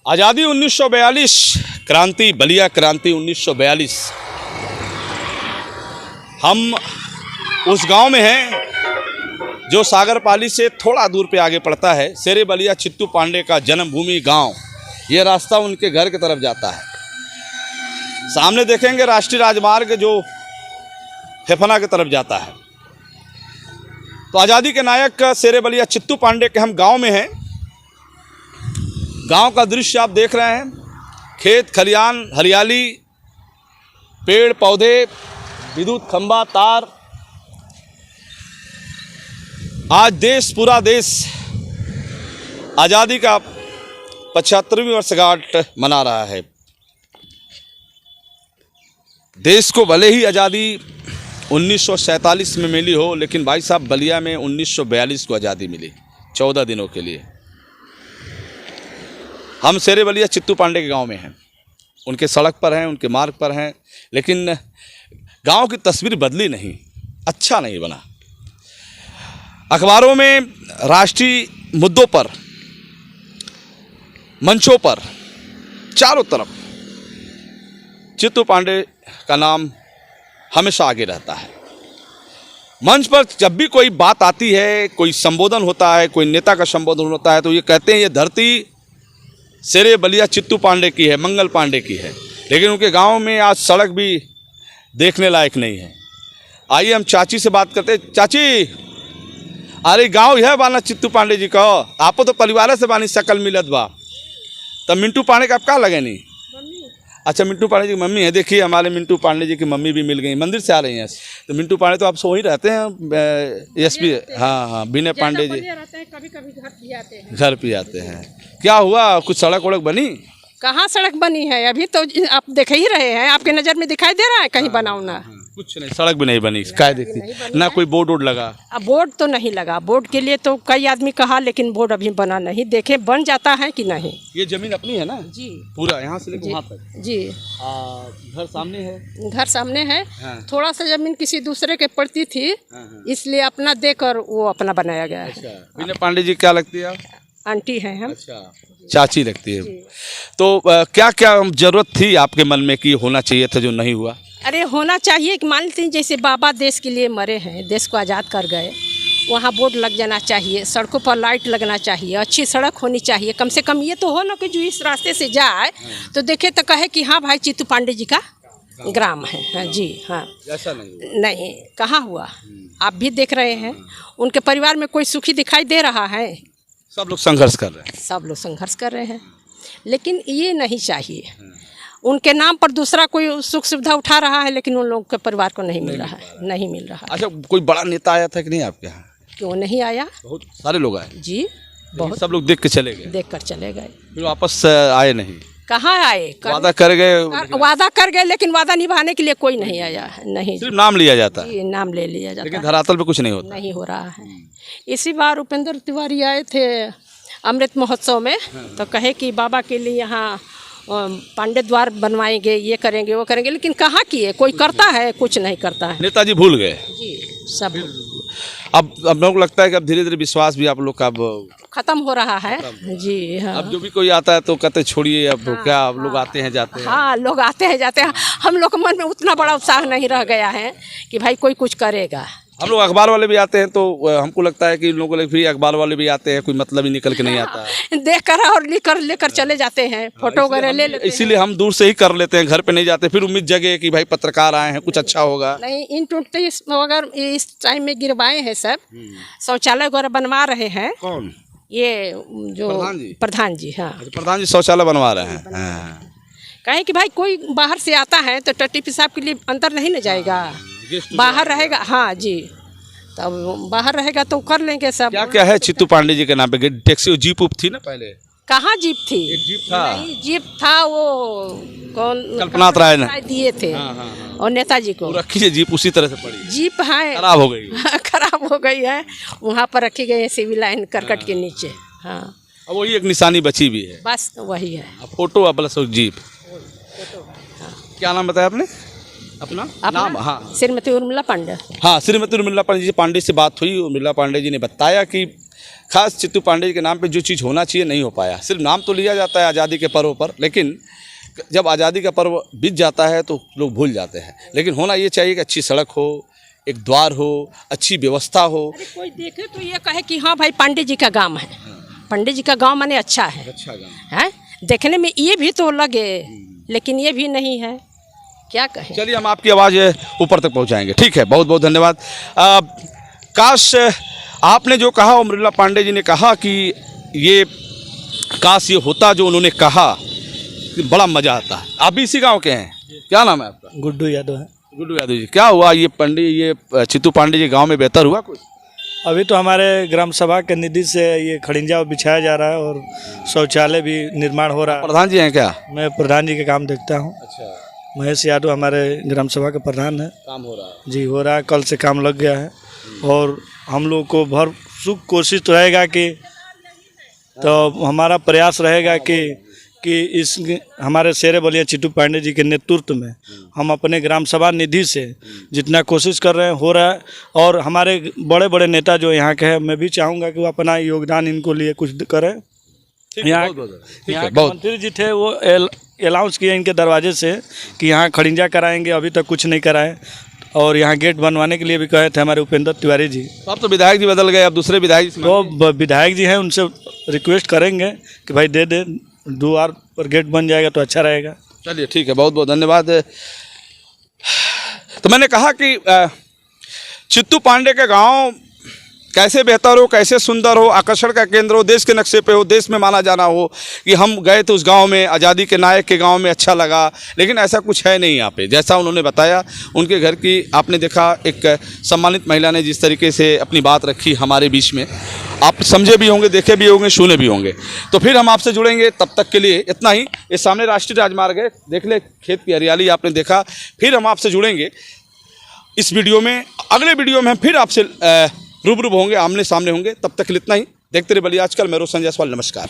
आज़ादी 1942, क्रांति, बलिया क्रांति 1942। हम उस गांव में हैं जो सागरपाली से थोड़ा दूर पे आगे पड़ता है। शेरे बलिया चित्तू पांडे का जन्मभूमि गांव। ये रास्ता उनके घर की तरफ जाता है। सामने देखेंगे राष्ट्रीय राजमार्ग जो फेफना की तरफ जाता है। तो आज़ादी के नायक शेरे बलिया चित्तू पांडे के हम गांव में हैं। गांव का दृश्य आप देख रहे हैं। खेत खलियान, हरियाली, पेड़ पौधे, विद्युत खंभा, तार। आज देश, पूरा देश आज़ादी का 75वीं वर्षगांठ मना रहा है। देश को भले ही आज़ादी 1947 में मिली हो, लेकिन भाई साहब बलिया में 1942 को आज़ादी मिली, 14 दिनों के लिए। हम शेरे बलिया चित्तू पांडे के गांव में हैं। उनके सड़क पर हैं, उनके मार्ग पर हैं, लेकिन गांव की तस्वीर बदली नहीं, अच्छा नहीं बना। अखबारों में राष्ट्रीय मुद्दों पर, मंचों पर, चारों तरफ चित्तू पांडे का नाम हमेशा आगे रहता है। मंच पर जब भी कोई बात आती है, कोई संबोधन होता है, कोई नेता का संबोधन होता है, तो ये कहते हैं ये धरती शेरे बलिया चित्तू पांडे की है, मंगल पांडे की है। लेकिन उनके गांव में आज सड़क भी देखने लायक नहीं है। आइए हम चाची से बात करते हैं। चाची, अरे गांव यह बाना चित्तू पांडे जी का, आपो तो परिवार से बानी शकल मिलत बा, तब मिंटू पांडे का आप क्या लगे नहीं? अच्छा, मिंटू पांडे जी की मम्मी है। देखिए हमारे मिंटू पांडे जी की मम्मी भी मिल गई, मंदिर से आ रही हैं। तो मिंटू पांडे तो आप सो ही रहते हैं, एसपी। हाँ, विनय पांडे जी कभी कभी घर भी आते हैं। घर पे आते हैं। क्या हुआ, कुछ सड़क वड़क बनी? कहाँ सड़क बनी है? अभी तो आप देख ही रहे हैं, आपके नज़र में दिखाई दे रहा है कहीं बना होना? कुछ नहीं, सड़क भी नहीं बनी। क्या देखती ना, कोई बोर्ड वोर्ड लगा? अब बोर्ड तो नहीं लगा। बोर्ड के लिए तो कई आदमी कहा, लेकिन बोर्ड अभी बना नहीं। देखे बन जाता है कि नहीं। ये जमीन अपनी है ना? जी, पूरा यहाँ से लेकर वहाँ तक? जी। घर सामने है? घर सामने है। हाँ। थोड़ा सा जमीन किसी दूसरे के पड़ती थी। हाँ। इसलिए अपना देकर वो अपना बनाया गया है। विनय पांडे जी क्या लगती है? आंटी हैं हम। अच्छा, चाची लगती है। तो क्या क्या जरूरत थी आपके मन में कि होना चाहिए था जो नहीं हुआ? अरे होना चाहिए कि मान लेते हैं जैसे बाबा देश के लिए मरे हैं, देश को आज़ाद कर गए, वहाँ बोर्ड लग जाना चाहिए, सड़कों पर लाइट लगना चाहिए, अच्छी सड़क होनी चाहिए। कम से कम ये तो हो ना कि जो इस रास्ते से जाए तो देखे तो कहे कि हाँ भाई चित्तू पांडे जी का ग्राम है। हाँ जी, हाँ। ऐसा नहीं, कहाँ हुआ? आप भी देख रहे हैं, उनके परिवार में कोई सुखी दिखाई दे रहा है? सब लोग संघर्ष कर रहे हैं। सब लोग संघर्ष कर रहे हैं, लेकिन ये नहीं चाहिए। उनके नाम पर दूसरा कोई सुख सुविधा उठा रहा है, लेकिन उन लोगों के परिवार को नहीं मिल रहा है, नहीं मिल रहा। अच्छा, कोई बड़ा नेता आया था कि नहीं आपके यहाँ? क्यों नहीं आया? बहुत सारे लोग आए जी, बहुत। सब लोग देख के चले गए? देख कर चले गए, फिर वापस आए नहीं? कहाँ आए? वादा कर गए, लेकिन वादा निभाने के लिए कोई नहीं आया। नहीं, सिर्फ नाम लिया जाता है। नाम ले लिया जाता, लेकिन धरातल पे कुछ नहीं होता, नहीं हो रहा है। इसी बार उपेंद्र तिवारी आए थे अमृत महोत्सव में, तो कहे कि बाबा के लिए यहाँ पांडे द्वार बनवाएंगे, ये करेंगे, वो करेंगे, लेकिन कहाँ किए? कोई करता है? कुछ नहीं करता है। नेताजी भूल गए जी सब। अब लोगों को लगता है कि अब धीरे धीरे विश्वास भी आप लोग का खत्म हो रहा है जी। हाँ, अब जो भी कोई आता है तो कहते छोड़िए, अब क्या अब लोग आते हैं जाते हैं। हाँ, लोग आते हैं जाते हैं। हम लोग के मन में उतना बड़ा उत्साह नहीं रह गया है कि भाई कोई कुछ करेगा। हम लोग अखबार वाले भी आते हैं तो हमको लगता है कि लोगों को फिर अखबार वाले भी आते हैं, कोई मतलब ही निकल के नहीं आता है। देख कर और लेकर चले जाते हैं, फोटो वगैरह ले लेते हैं। इसीलिए हम दूर से ही कर लेते हैं, घर पे नहीं जाते। फिर उम्मीद जगे कि भाई पत्रकार आए हैं, कुछ अच्छा होगा। नहीं, इन टूटते अगर इस टाइम में गिरवाए हैं सब, शौचालय वगैरह बनवा रहे हैं। कौन? ये जो प्रधान जी। हाँ, प्रधान जी शौचालय बनवा रहे हैं। कहे कि भाई कोई बाहर से आता है तो टट्टी पेशाब के लिए अंदर नहीं न जाएगा, बाहर रहेगा। हाँ जी, तब बाहर रहेगा तो कर लेंगे सब। क्या क्या है चित्तू पांडे जी के नाम पे? टैक्सी जीप उप थी ना पहले? कहाँ जीप थी? एक जीप था। नहीं, जीप था वो कौन, कल्पनाथ राय ने दिए थे। हाँ। और नेताजी को रखी है जीप, उसी तरह से पड़ी जीप है, खराब हो गई। खराब हो गई है, वहाँ पर रखी गई है सिविल लाइन करकट के नीचे। हाँ, अब वही एक निशानी बची भी है, बस वही है। Photo plus jeep. क्या नाम बताया आपने अपना नाम? हाँ, श्रीमती उर्मिला पांडे। हाँ, श्रीमती उर्मिला पांडे जी से बात हुई। उर्मिला पांडे जी ने बताया कि खास चित्तू पांडे जी के नाम पे जो चीज़ होना चाहिए नहीं हो पाया। सिर्फ नाम तो लिया जाता है आज़ादी के पर्व पर, लेकिन जब आज़ादी का पर्व बीत जाता है तो लोग भूल जाते हैं। लेकिन होना ये चाहिए कि अच्छी सड़क हो, एक द्वार हो, अच्छी व्यवस्था हो। अरे कोई देखे तो ये कहे कि हाँ भाई पांडे जी का गांव है, पांडे जी का गांव माने अच्छा है, अच्छा गाँव है देखने में ये भी तो लगे, लेकिन ये भी नहीं है, क्या कहें। चलिए हम आपकी आवाज़ ऊपर तक पहुंचाएंगे। ठीक है, बहुत बहुत धन्यवाद। काश आपने जो कहा, अमरुल्लाह पांडे जी ने कहा कि ये काश ये होता जो उन्होंने कहा, बड़ा मज़ा आता है। आप भी इसी गांव के हैं? क्या नाम है आपका? गुड्डू यादव है। गुड्डू यादव जी, क्या हुआ ये चित्तू पांडे जी गांव में बेहतर हुआ कुछ? अभी तो हमारे ग्राम सभा के निधि से ये खड़िंजा बिछाया जा रहा है और शौचालय भी निर्माण हो रहा है। प्रधान जी हैं क्या? मैं प्रधान जी के काम देखता हूँ। अच्छा, महेश यादव हमारे ग्राम सभा के प्रधान है। काम हो रहा है? जी हो रहा है, कल से काम लग गया है और हम लोग को भरपूर कोशिश रहेगा कि तो हमारा प्रयास रहेगा कि इस हमारे शेरे बलिया चित्तू पांडे जी के नेतृत्व में हम अपने ग्राम सभा निधि से जितना कोशिश कर रहे हैं हो रहा है। और हमारे बड़े बड़े नेता जो यहाँ के हैं, मैं भी चाहूँगा कि वो अपना योगदान इनको लिए कुछ करें। यहाँ के मंत्री जी थे, वो अलाउंस किए इनके दरवाजे से कि यहाँ खड़िंजा कराएंगे, अभी तक कुछ नहीं कराए। और यहाँ गेट बनवाने के लिए भी कहे थे हमारे उपेंद्र तिवारी जी। अब तो विधायक जी बदल गए, अब दूसरे विधायक जी तो विधायक जी हैं, उनसे रिक्वेस्ट करेंगे कि भाई दे दे, द्वार पर गेट बन जाएगा तो अच्छा रहेगा। चलिए ठीक है, बहुत बहुत धन्यवाद। तो मैंने कहा कि चित्तू पांडे के गांव कैसे बेहतर हो, कैसे सुंदर हो, आकर्षण का केंद्र हो, देश के नक्शे पे हो, देश में माना जाना हो कि हम गए तो उस गांव में, आज़ादी के नायक के गांव में अच्छा लगा। लेकिन ऐसा कुछ है नहीं यहाँ पे। जैसा उन्होंने बताया, उनके घर की आपने देखा, एक सम्मानित महिला ने जिस तरीके से अपनी बात रखी हमारे बीच में, आप समझे भी होंगे, देखे भी होंगे, सुने भी होंगे। तो फिर हम आपसे जुड़ेंगे, तब तक के लिए इतना ही। ये सामने राष्ट्रीय राजमार्ग है, देख ले, खेत की हरियाली आपने देखा। फिर हम आपसे जुड़ेंगे इस वीडियो में, अगले वीडियो में हम फिर आपसे रूबरू होंगे, आमने सामने होंगे। तब तक के लिए इतना ही। देखते रहिए बलिया आजकल। मैं रोशन जायसवाल, नमस्कार।